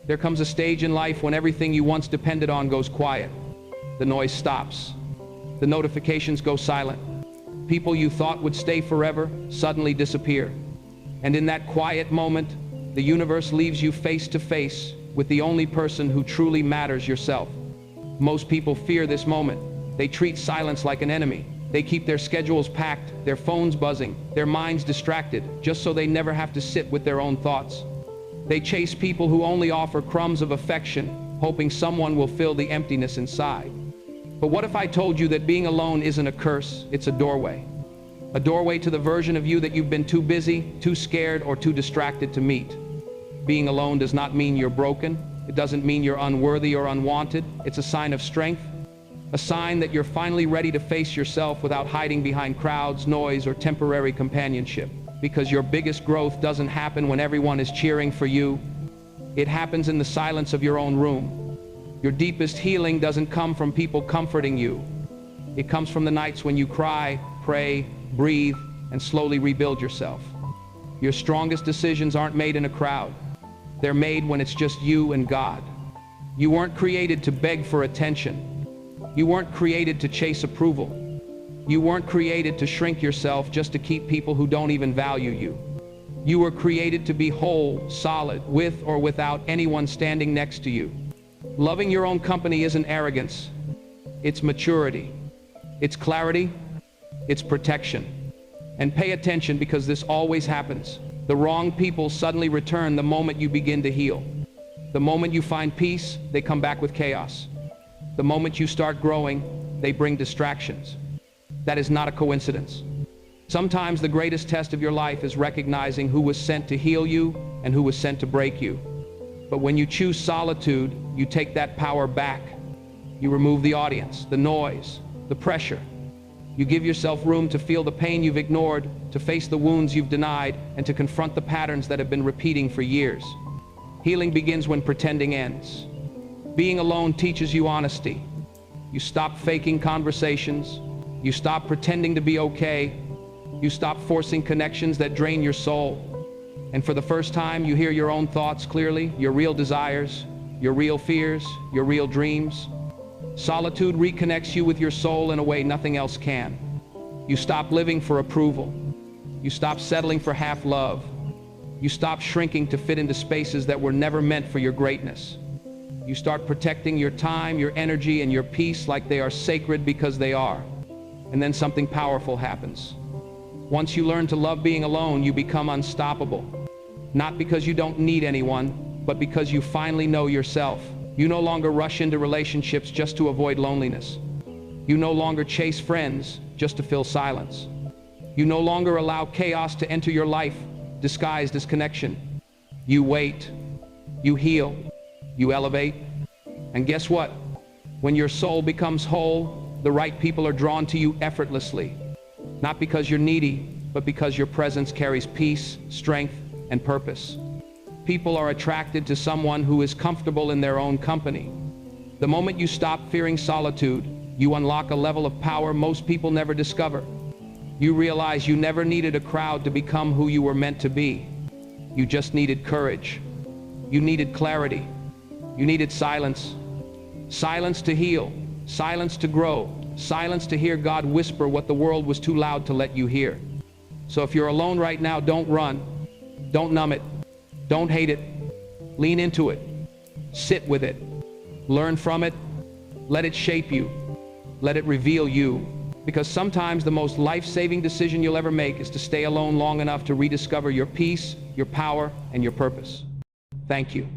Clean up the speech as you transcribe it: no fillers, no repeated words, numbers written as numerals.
There comes a stage in life when everything you once depended on goes quiet. The noise stops. The notifications go silent. People you thought would stay forever suddenly disappear. And in that quiet moment, the universe leaves you face to face with the only person who truly matters, yourself. Most people fear this moment. They treat silence like an enemy. They keep their schedules packed, their phones buzzing, their minds distracted, just so they never have to sit with their own thoughts. They chase people who only offer crumbs of affection, hoping someone will fill the emptiness inside. But what if I told you that being alone isn't a curse, it's a doorway? A doorway to the version of you that you've been too busy, too scared, or too distracted to meet. Being alone does not mean you're broken. It doesn't mean you're unworthy or unwanted. It's a sign of strength, a sign that you're finally ready to face yourself without hiding behind crowds, noise, or temporary companionship. Because your biggest growth doesn't happen when everyone is cheering for you. It happens in the silence of your own room. Your deepest healing doesn't come from people comforting you. It comes from the nights when you cry, pray, breathe, and slowly rebuild yourself. Your strongest decisions aren't made in a crowd. They're made when it's just you and God. You weren't created to beg for attention. You weren't created to chase approval. You weren't created to shrink yourself just to keep people who don't even value you. You were created to be whole, solid, with or without anyone standing next to you. Loving your own company isn't arrogance. It's maturity. It's clarity. It's protection. And pay attention, because this always happens. The wrong people suddenly return the moment you begin to heal. The moment you find peace, they come back with chaos. The moment you start growing, they bring distractions. That is not a coincidence. Sometimes the greatest test of your life is recognizing who was sent to heal you and who was sent to break you. But when you choose solitude, you take that power back. You remove the audience, the noise, the pressure. You give yourself room to feel the pain you've ignored, to face the wounds you've denied, and to confront the patterns that have been repeating for years. Healing begins when pretending ends. Being alone teaches you honesty. You stop faking conversations. You stop pretending to be okay. You stop forcing connections that drain your soul. And for the first time, you hear your own thoughts clearly, your real desires, your real fears, your real dreams. Solitude reconnects you with your soul in a way nothing else can. You stop living for approval. You stop settling for half love. You stop shrinking to fit into spaces that were never meant for your greatness. You start protecting your time, your energy, and your peace like they are sacred, because they are. And then something powerful happens. Once you learn to love being alone, you become unstoppable. Not because you don't need anyone, but because you finally know yourself. You no longer rush into relationships just to avoid loneliness. You no longer chase friends just to fill silence. You no longer allow chaos to enter your life disguised as connection. You wait, you heal, you elevate. And guess what? When your soul becomes whole, the right people are drawn to you effortlessly. Not because you're needy, but because your presence carries peace, strength, and purpose. People are attracted to someone who is comfortable in their own company. The moment you stop fearing solitude, you unlock a level of power most people never discover. You realize you never needed a crowd to become who you were meant to be. You just needed courage. You needed clarity. You needed silence. Silence to heal. Silence to grow. Silence to hear God whisper what the world was too loud to let you hear. So if you're alone right now, don't run. Don't numb it. Don't hate it. Lean into it. Sit with it. Learn from it. Let it shape you. Let it reveal you. Because sometimes the most life-saving decision you'll ever make is to stay alone long enough to rediscover your peace, your power, and your purpose. Thank you.